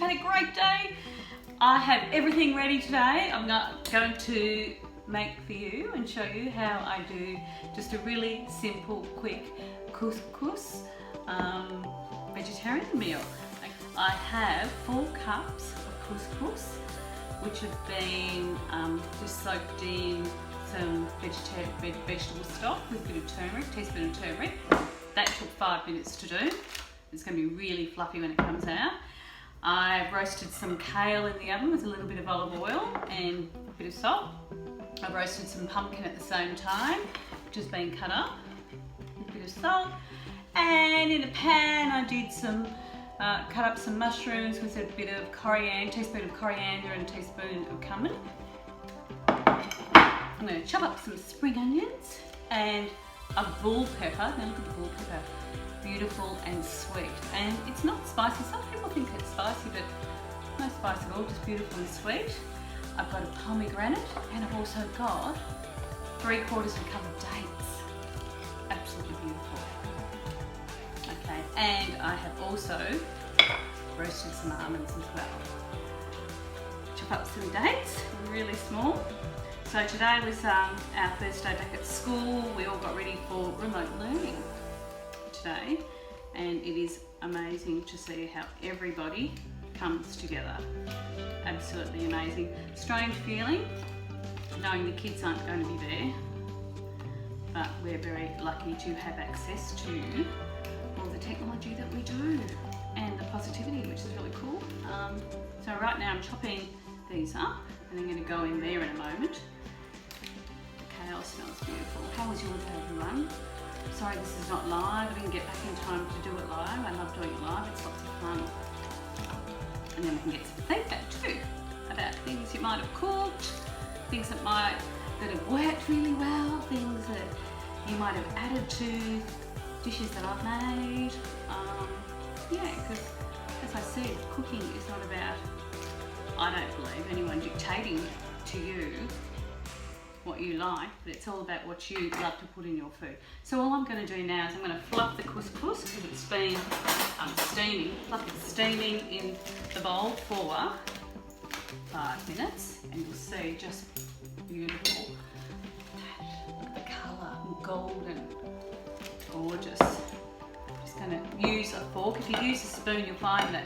had a great day. I have everything ready today. I'm going to make for you and show you how I do just a really simple, quick couscous vegetarian meal. I have 4 cups of couscous, which have been just soaked in some vegetable stock with a bit of turmeric, teaspoon of turmeric. That took 5 minutes to do. It's going to be really fluffy when it comes out. I've roasted some kale in the oven with a little bit of olive oil and a bit of salt. I've roasted some pumpkin at the same time, which has been cut up with a bit of salt. And in a pan I did some, cut up some mushrooms with a bit of coriander, teaspoon of coriander and a teaspoon of cumin. I'm going to chop up some spring onions and a bull pepper. Now look at the bull pepper. Beautiful and sweet. And it's not spicy. Some people think it's spicy, but no spice at all, just beautiful and sweet. I've got a pomegranate and I've also got 3/4 of a cup of dates. Absolutely beautiful. Okay, and I have also roasted some almonds as well. Chop up some dates, really small. So today was our first day back at school. We all got ready for remote learning today, and it is amazing to see how everybody comes together. Absolutely amazing. Strange feeling knowing the kids aren't going to be there, but we're very lucky to have access to all the technology that we do and the positivity, which is really cool. So right now I'm chopping these up and I'm going to go in there in a moment. The kale smells beautiful. How was your day, everyone? Sorry this is not live. I didn't get back in time to do it live. I love doing it live. It's lots of fun. And then we can get some feedback too about things you might have cooked, things that have worked really well, things that you might have added to dishes that I've made. Yeah, because as I said, cooking is not about, I don't believe, anyone dictating to you what you like, but it's all about what you love to put in your food. So all I'm going to do now is I'm going to fluff the couscous because it's been steaming. Fluff it steaming in the bowl for 5 minutes, and you'll see just beautiful. Look at the colour, golden, gorgeous. I'm just going to use a fork. If you use a spoon, you'll find that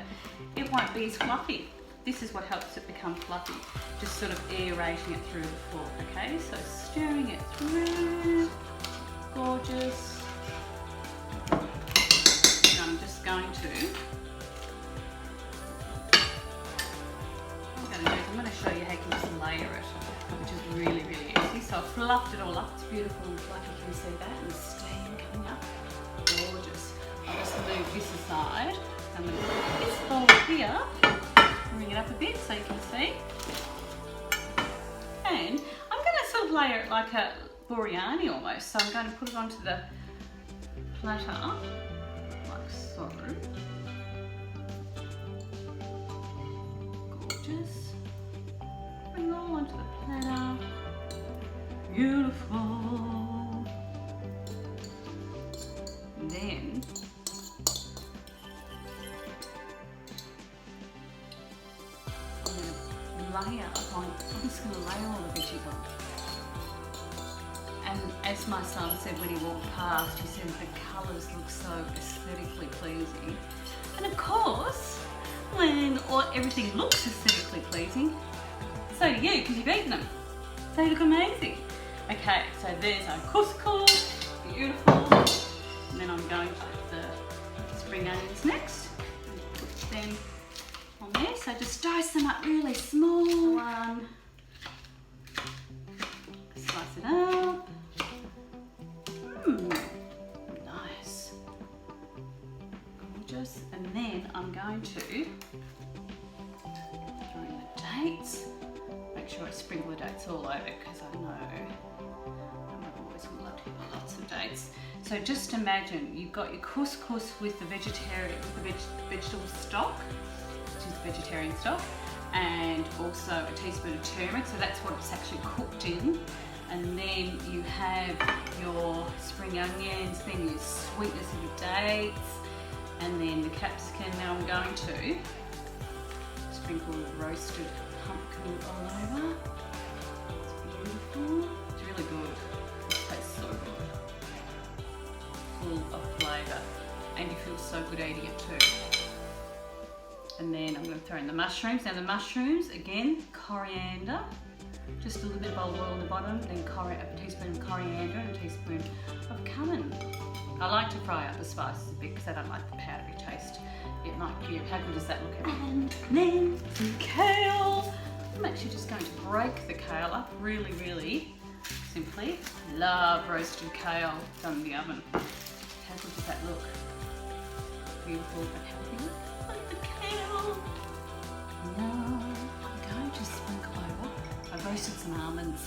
it won't be as fluffy. This is what helps it become fluffy, just sort of aerating it through the fork, okay? So stirring it through, gorgeous. And I'm just going to, I'm going to show you how you can just layer it, which is really, really easy. So I've fluffed it all up, it's beautiful and fluffy, you can see that, and the steam coming up, gorgeous. I'll just move this aside. I'm going to put this bowl here. Bring it up a bit so you can see. And I'm going to sort of layer it like a biryani almost. So I'm going to put it onto the platter, like so. Gorgeous. Bring it all onto the platter. Beautiful. And then layer on, I'm just going to layer all the veggies on. And as my son said when he walked past, he said the colours look so aesthetically pleasing. And of course, when everything looks aesthetically pleasing, so do you, because you've eaten them. They look amazing. Okay, so there's our couscous, beautiful. And then I'm going to put the spring onions next. And put them on there, so just dice them up really small. Slice it up. Nice. Gorgeous. And then I'm going to throw in the dates. Make sure I sprinkle the dates all over because I know I've always loved to have lots of dates. So just imagine you've got your couscous with the vegetable stock, which is vegetarian stock, and also a teaspoon of turmeric, so that's what it's actually cooked in. And then you have your spring onions, then your sweetness of your dates, and then the capsicum. Now I'm going to sprinkle roasted pumpkin all over. It's beautiful. It's really good. It tastes so good. Full of flavour. And you feel so good eating it too. And then I'm going to throw in the mushrooms. Now the mushrooms, again, coriander. Just a little bit of olive oil on the bottom, then a teaspoon of coriander and a teaspoon of cumin. I like to fry up the spices a bit because I don't like the powdery taste it might give. How good does that look? And then some kale. I'm actually just going to break the kale up really, really simply. I love roasted kale done in the oven. How good does that look? Beautiful and healthy. Look at the kale. Now I'm going to sprinkle over. I've roasted some almonds.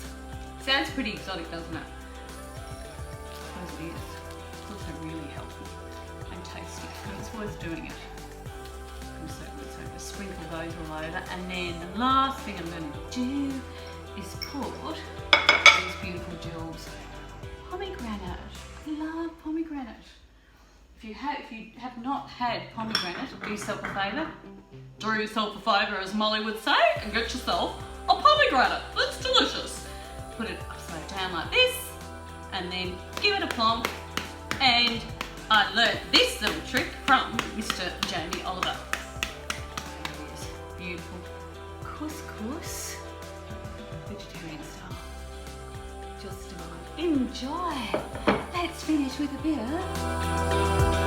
Sounds pretty exotic, doesn't it? I suppose it is. It's also really healthy and tasty, and it's worth doing it. I'm so good. So I'm going to sprinkle those all over, and then the last thing I'm going to do is put these beautiful jewels. Pomegranate. I love pomegranate. If you have not had pomegranate, do yourself a favour. Do yourself a favour, as Molly would say, and get yourself a pomegranate. That's delicious. Put it upside down like this, and then give it a plonk. And I learnt this little trick from Mr. Jamie Oliver. There it is. Beautiful couscous, vegetarian style. Just divine. Enjoy. Let's finish with a beer.